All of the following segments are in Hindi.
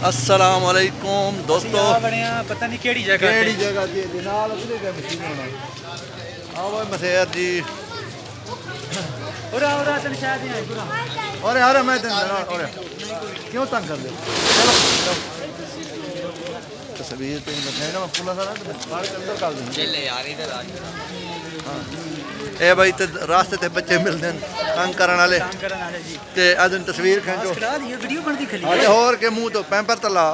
अस्सलाम वालेकुम दोस्तों। पता नहीं केड़ी जगह जी जनाब उधर का मशीन होना आओ मसेर जी और तन शायद ही है पूरा और यार मैं और क्यों तंग कर दे चलो तस्वीर तो बताए ना पुला सा ना बाहर के अंदर कर देंगे चले यार इधर आ हां ए भाई ते रास्ते ते बच्चे मिलदे हैं तंग करन वाले जी ते अदन तस्वीर खींचो करा दी वीडियो बनदी खली अरे और के मुंह तो पैंपर तला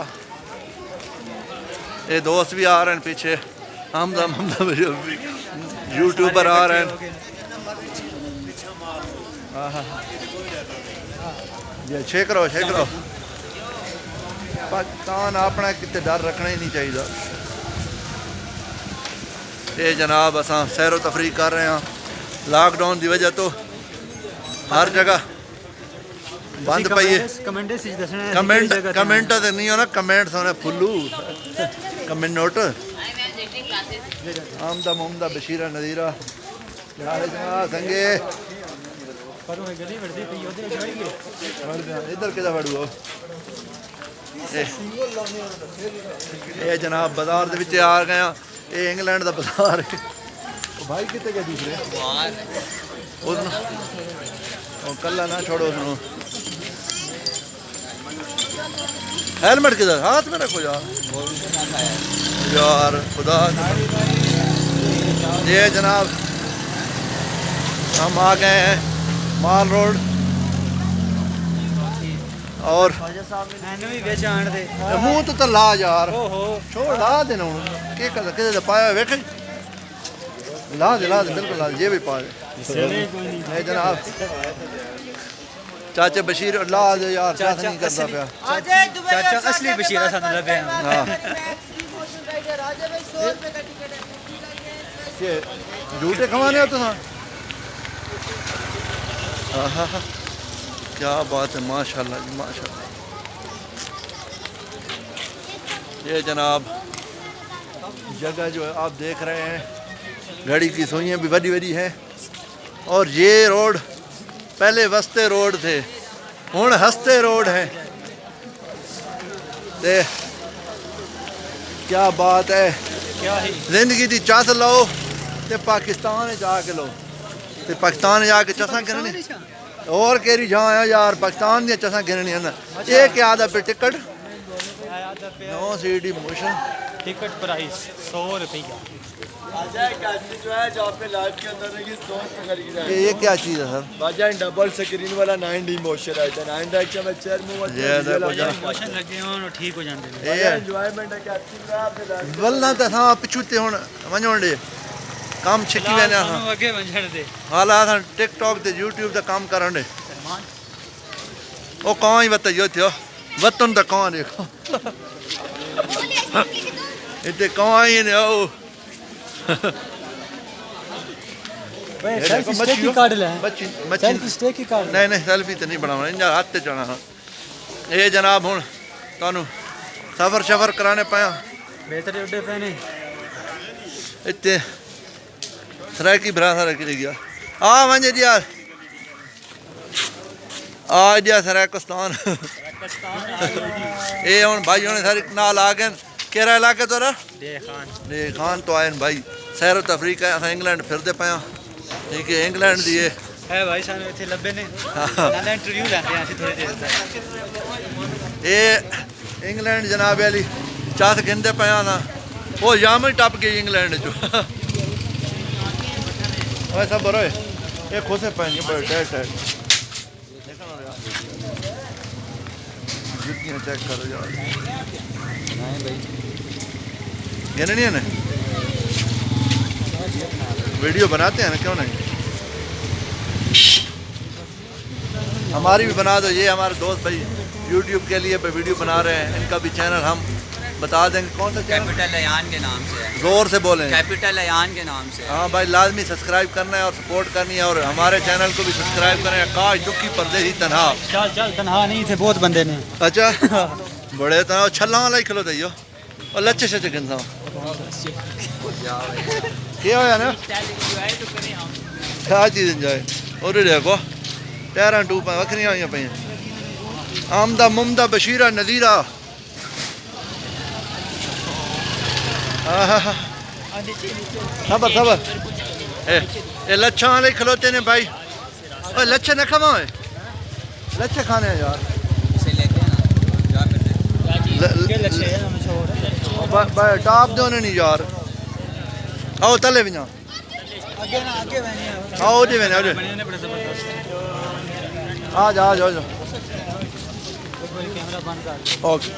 ये दोस्त भी आ रहे हैं पीछे हमदा यूट्यूबर आ रहे हैं ये छे करो पाकिस्तान अपना कितने डर रखना ही नहीं चाहिए। ये जनाब असा सैरो तफरी कर रहे हैं लॉकडाउन की वजह तो हर जगह बंद पई है। कमेंट तो नहीं हो ना कमेंट होने फुल्लू कमेंट नोट आमदा मुमदा बशीरा नज़ीरा संगे इधर किधर वड़ू ये जनाब बाजार दे विच आ गए ये इंग्लैंड का बाजार है भाई कितने गए दूसरे कला ना छोड़ो सुनो हेलमेट किधर हाथ में रखो यार खुदा ये जनाब हम आ गए हैं माल रोड और मुंह तो ला यार छोड़ ला देना के किधर पाया वेख ला दे बिल्कुल ला ये भी पा दे जनाब चाचा बशीर ला दे यार चाचा नहीं करता पाया चाचा असली बशीर सन लबे हां ये झूठे खवाने हो तुम क्या बात है माशाल्लाह जी माशाल्लाह। ये जनाब जगह जो है आप देख रहे हैं घड़ी की सुइयाँ भी बड़ी बड़ी हैं और ये रोड पहले वस्ते रोड थे हुण हस्ते रोड है ते क्या बात है जिंदगी की चस लो ते पाकिस्तान जाके लो ते पाकिस्तान जाके चसा गिननी और केरी जहाँ यार पाकिस्तान दी चसा गिननी है ना ये क्या दा पे ticket 9 CD motion ticket price 100 रुपये का जो है जहाँ पे लाइव के अंदर है 100 रुपये खरीद रहा है। ये क्या चीज़ है सर बाजा डबल स्क्रीन वाला 9D मॉइस्चराइजर 9 डाइक्शन में चेयर में मोशन लगे हो ठीक हो जाते हैं ये एंजॉयमेंट है क्या वल्ला तो हाँ पिछूते हुण वञण दे काम छिकी वेने आगे वञण दे हाल असां टिकटॉक ते यूट्यूब ते काम करण दे ओ कौन ही वत यो थियो वतन त कौन देखो इते कौन ही ने ओ सेल्फी स्टिक ही काट ले सेल्फी स्टिक ही काट नहीं सेल्फी तो नहीं बनाना इनका हाथ ते चढ़ा ये जनाब हुण तानू सफर कराने पाया बेहतर उड़े पैने इतने सराकी भरा रख गया आ वंजे यार आ दिया सराकिस्तान ये हुण भाई हुण सारे नाल आ गए केरा इलाके तोरा डे खान तो आए भाई सैरो तफरी का असां इंग्लैंड फिरते पाया ठीक है इंग्लैंड दी है भाई सानू इथे लब्बे ने नाले इंटरव्यू लेंदे हैं थोड़ी देर तक ये इंग्लैंड जनाब वाली चास गिनते पाया ना वो जाम ही टप गई इंग्लैंड चो वैसा बरो ये खोसे पाएंगे बड़े टाइट जुतियाँ चेक करो यार गिननी है ना वीडियो बनाते हैं ना क्यों नहीं हमारी भी बना दो। ये हमारे दोस्त भाई यूट्यूब के लिए वीडियो बना रहे हैं इनका भी चैनल हम बता देंगे कौन सा चैनल कैपिटल अयान के नाम से है जोर से बोलें कैपिटल अयान के नाम से हाँ भाई लाजमी सब्सक्राइब करना है और सपोर्ट करनी है और हमारे चैनल को भी सब्सक्राइब करें काश दुखी परदेसी तनहा चल तनहा नहीं थे बहुत बंदे ने अच्छा बड़े तनहा छल्ला वाला ही खिलो दियो और लच्छे शच्चे गिनता क्या होया ना क्या चीज़ इंजॉय और देखो टायरा टूपा वखरियां हुई पे आमदा मुमदा बशीरा नज़ीरा सबर सबर ए लच्छा वाले खलोते ने भाई ओए लच्छे न खावा लच्छे खाने हैं यार इसे लेते हैं ना जा करते टॉप दो नहीं यार आओ तले भी ना आओ जी मैंने आ जा ओके